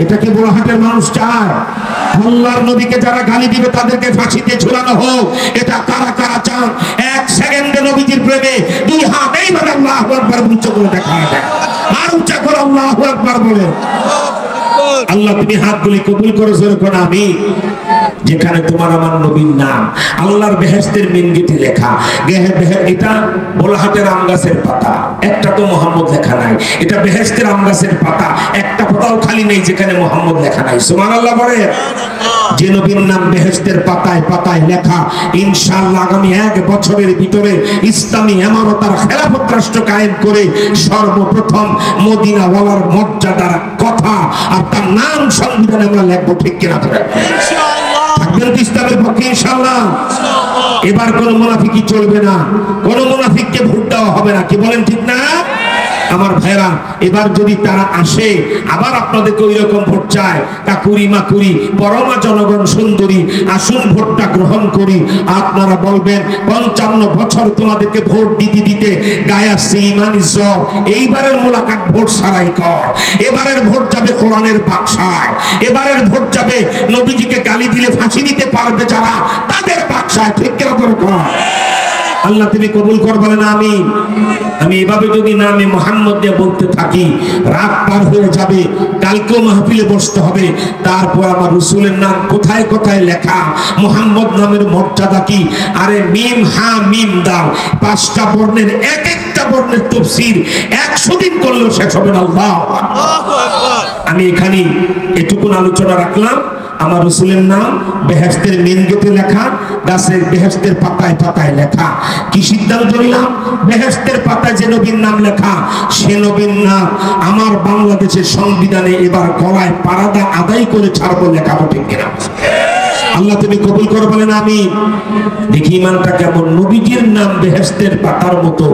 এটা কি বোলাহাটের মানুষ চায়? আল্লাহর নবীকে যারা গালি দিবে তাদেরকে ফাঁসিতে ঝুলানো হোক, এটা কারা কারা চান? এক সেকেন্ডে নবীজির প্রেমে দুই হাত এইভাবে আল্লাহু আকবার উচ্চ করে দেখা যায়, আর উচ্চ করে আল্লাহু আকবার বলে। আল্লাহ তুমি হাতগুলি কবুল করো, জোরে করো আমিন। যেখানে তোমার আমার নবীর নাম আল্লাহর বেহেশতের মেন গেটে লেখা, এটা বোলাহাটের আম গাছের পাতা, একটা তো মোহাম্মদ লেখা নাই। এটা বেহেশতের আম গাছের পাতা, একটা পাতাও খালি নেই যেখানে মোহাম্মদ লেখা নাই। সুবহানাল্লাহ বলে। যে নবীর নাম বেহেশতের পাতায় পাতায় লেখা, ইনশাআল্লাহ আগামী 1 বছরের ভিতরে ইসলামী ইমারত আর খেলাফত রাষ্ট্র কায়েম করে সর্বপ্রথম মদিনা ওয়ালার মর্যাদার কথা আর তার নাম সংবিধানে আমরা লিখবো, ঠিক কিনা? ইনশাআল্লাহ থাকবেন ইসলামের পক্ষে ইনশাআল্লাহ। এবার কোন মুনাফিকি চলবে না, কোন মুনাফিককে ভোট দেওয়া হবে না, কি বলেন ঠিক না? আমার ভাইরা, এবার যদি তারা আসে আবার আপনাদেরকে ওই রকম ভোট চায়, কাকুরি মাকুরি পরমা জনগণ সুন্দরী, আসুন ভোটটা গ্রহণ করি। আপনারা বলবেন 55 বছর তোমাদেরকে ভোট দিতে দিতে গায়ে আসছে ইমানি জ্বর, এইবারের মোলাকাত ভোট সারাই কর। এবারের ভোট যাবে কোরআনের বাক্সায়, এবারের ভোট যাবে নবীজিকে গালি দিলে ফাঁসি দিতে পারবে যারা, তাদের বাক্সায়, ঠিক কেন কর। আল্লাহ তুমি কবুল কর, বলেন আমিন। আমি এভাবে যদি নামে মুহাম্মদ দিয়ে বলতে থাকি রাত পার হয়ে যাবে, কালকেও মাহফিলে বসতে হবে। তারপর আমার রাসূলের নাম কোথায় কোথায় লেখা, মুহাম্মদ নামের মর্যাদা কি? আরে মিম হা মিম দাও, 5টা বর্ণের এক একটা বর্ণের তাফসীর 100 দিন করলেও শেষ হবে না। আল্লাহু আকবার। আমি এখানে এটুকুন আলোচনা রাখলাম। আমার রাসূলের নাম বেহেশতের মেন গেটে লেখা, গাছের বেহেশতের পাতায় পাতায় লেখা। কি সিদ্ধান্ত নিলাম? বেহেশতের পাতায় যে নবীর নাম লেখা, সে নবীর নাম আমার বাংলাদেশের সংবিধানে এবার গলায় পারাদা আদায় করে ছাড়বো, লেখাবো, ঠিক কিনা? আল্লাহ তুমি কবুল করো, বলেন আমিন। দেখি ইমানটা কেমন। নবীজির নাম বেহেশতের পাতার মতো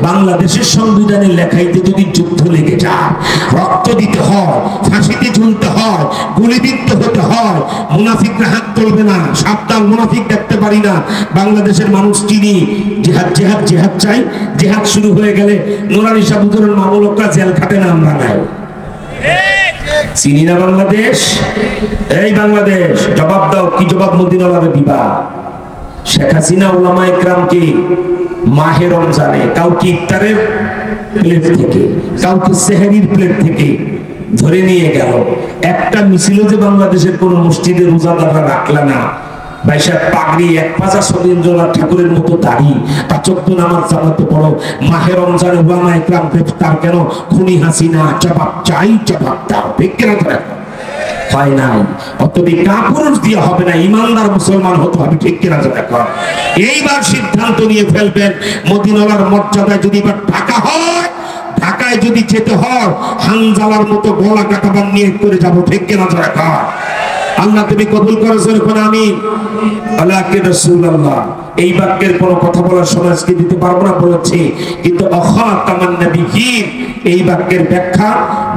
বাংলাদেশের সংবিধানে লেখাইতে যদি যুদ্ধ লেগে যায়, রক্ত দিতে হয়, ফাঁসিতে ঝুলতে হয়, গুলিবিদ্ধ হতে হয়, মুনাফিকরা হাত তুলবে না। সাবধান, মুনাফিক দেখতে পারি না। বাংলাদেশের মানুষ চিনি, জিহাদ জিহাদ জিহাদ চাই। জিহাদ শুরু হয়ে গেলে নুরানি শাহ হুজুরের মামলকরা জেল খাটে না, আমরা নাই। চিনি না বাংলাদেশ। এই বাংলাদেশ, জবাব দাও, কি জবাব মদিনাওয়ালারে দিবা? শেখ হাসিনা উলামায়ে কেরামকে মাহে রমজানে কাউকে ইফতারের প্লেট থেকে, কাউকে সেহরির প্লেট থেকে ধরে নিয়ে গেল। একটা মিছিল যে বাংলাদেশের কোন মসজিদে রোজাদাররা রাখলা না। বাইশা পাগড়ি, এক পাজা সদীন্দ্রনাথ ঠাকুরের মতো দাড়ি, 5 নামাজ জামাতে পড়ো। মাহে রমজানে উলামায়ে কেরাম গ্রেফতার কেন? খুনি হাসিনা, জবাব চাই, জবাব দাও, ঠিক কিনা? হয় নাই। অতএব কাপুরুষ দিয়ে হবে না, ইমানদার মুসলমান হতে হবে, ঠিক কিনা? এইবার সিদ্ধান্ত নিয়ে ফেলবেন, মদিনার মর্যাদায় যদি এবার ঢাকা হয়, ঢাকায় যদি যেতে হয়, হানজালার মতো গলা কাটাবার নিয়ে করে যাবো, ঠিক কিনা? আল্লাহ তুমি কবুল করো, যখন আমি আল্লাহ কে রাসূলুল্লাহ এই বাক্যের কোনো কথা বলার সময় আজকে দিতে পারবো না বলেছি, কিন্তু খাতামান নবিয়্যিন এই বাক্যের ব্যাখ্যা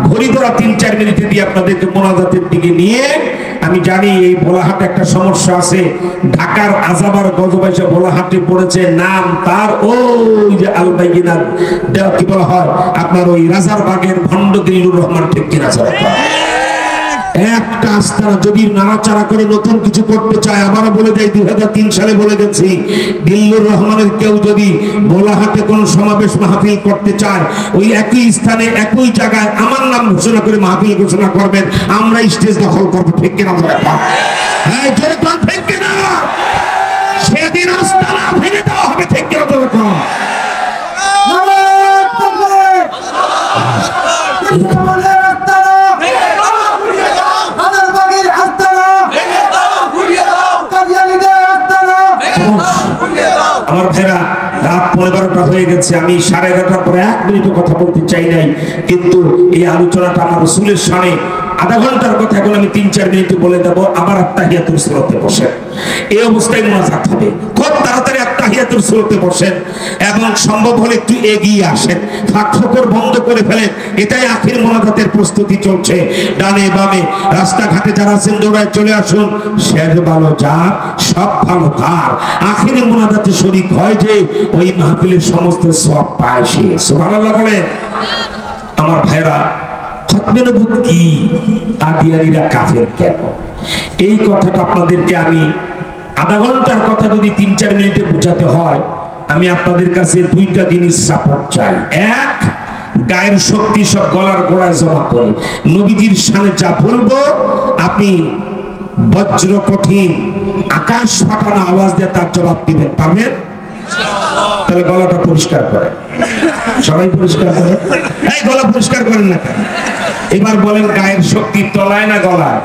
ঘড়ি ধরা 3-4 মিনিটে দিয়ে আপনাদেরকে মোনাজাতের দিকে নিয়ে, আমি জানি এই বোলাহাটে একটা সমস্যা আছে। ঢাকার আজাবার গজবাইশা বোলাহাটে পড়েছে নাম তার ওই যে আল বাইয়িনাত, কি বলা হয় আপনার ওই রাজারবাগের ভণ্ডগিরিনুর রহমান, ঠিক কিনা? একটা আস্তানা যদি নাড়াচাড়া করে নতুন কিছু করতে চায়, আবারও বলে দেয় 2003 সালে বলে গেছি, দিল্লুর রহমানের কেউ যদি বোলাহাটে কোনো সমাবেশ মাহফিল করতে চায়, ওই একই স্থানে একই জায়গায় আমার নাম ঘোষণা করে মাহফিল ঘোষণা করবেন, আমরা স্টেজ দখল করবো, ঠিক কিনা? হ্যাঁ, ঠিক কিনা? সেদিন আস্তানা ভেঙে দেওয়া হবে, ঠিক কিনা? আমার ভাইরা, রাত 12টা হয়ে গেছে। আমি 11:30 পরে 1 মিনিটও কথা বলতে চাই নাই, কিন্তু এই আলোচনাটা আমার রাসূলের শানে আধা ঘন্টার কথা এখন আমি 3-4 মিনিটে বলে দেবো। আবার আত্তাহিয়াতুল সুরতে বসেন, এই অবস্থায় মুনাজাত হবে। খুব তাড়াতাড়ি আত্তাহিয়াতুল সুরতে বসেন এবং সম্ভব হলে একটু এগিয়ে আসেন, ফাঁক-ফোকর বন্ধ করে ফেলেন। এটাই আখির মুনাজাতের প্রস্তুতি চলছে। ডানে বামে রাস্তাঘাটে যারা আছেন দৌড়ায় চলে আসুন। শেষ ভালো যার, সব ভালো তার। আখির মুনাজাতে শরীক হয় যে ওই মাহফিলের সমস্ত সওয়াব পায় সে। সুবহানাল্লাহ বলেন। আমার ভাইরা, খতমে নবুয়ত কি, কাদিয়ানীরা কাফের কেন? এই কথাটা আপনাদেরকে আমি আধা ঘন্টার কথা যদি 3-4 মিনিটে বোঝাতে হয়, আমি আপনাদের কাছে 2টা জিনিস সাপোর্ট চাই। এক, গায়ের শক্তি সব গলার গোড়ায় জমা করে নবীজির সামনে যা বলবো আপনি বজ্র কঠিন আকাশ ফাটানো আওয়াজ দিয়ে তার জবাব দিবেন, পারবেন? তাহলে গলাটা পরিষ্কার করে, সবাই পরিষ্কার করে। এই গলা পরিষ্কার করেন না কেন? এবার বলেন গায়ের শক্তি তলায় না গলায়?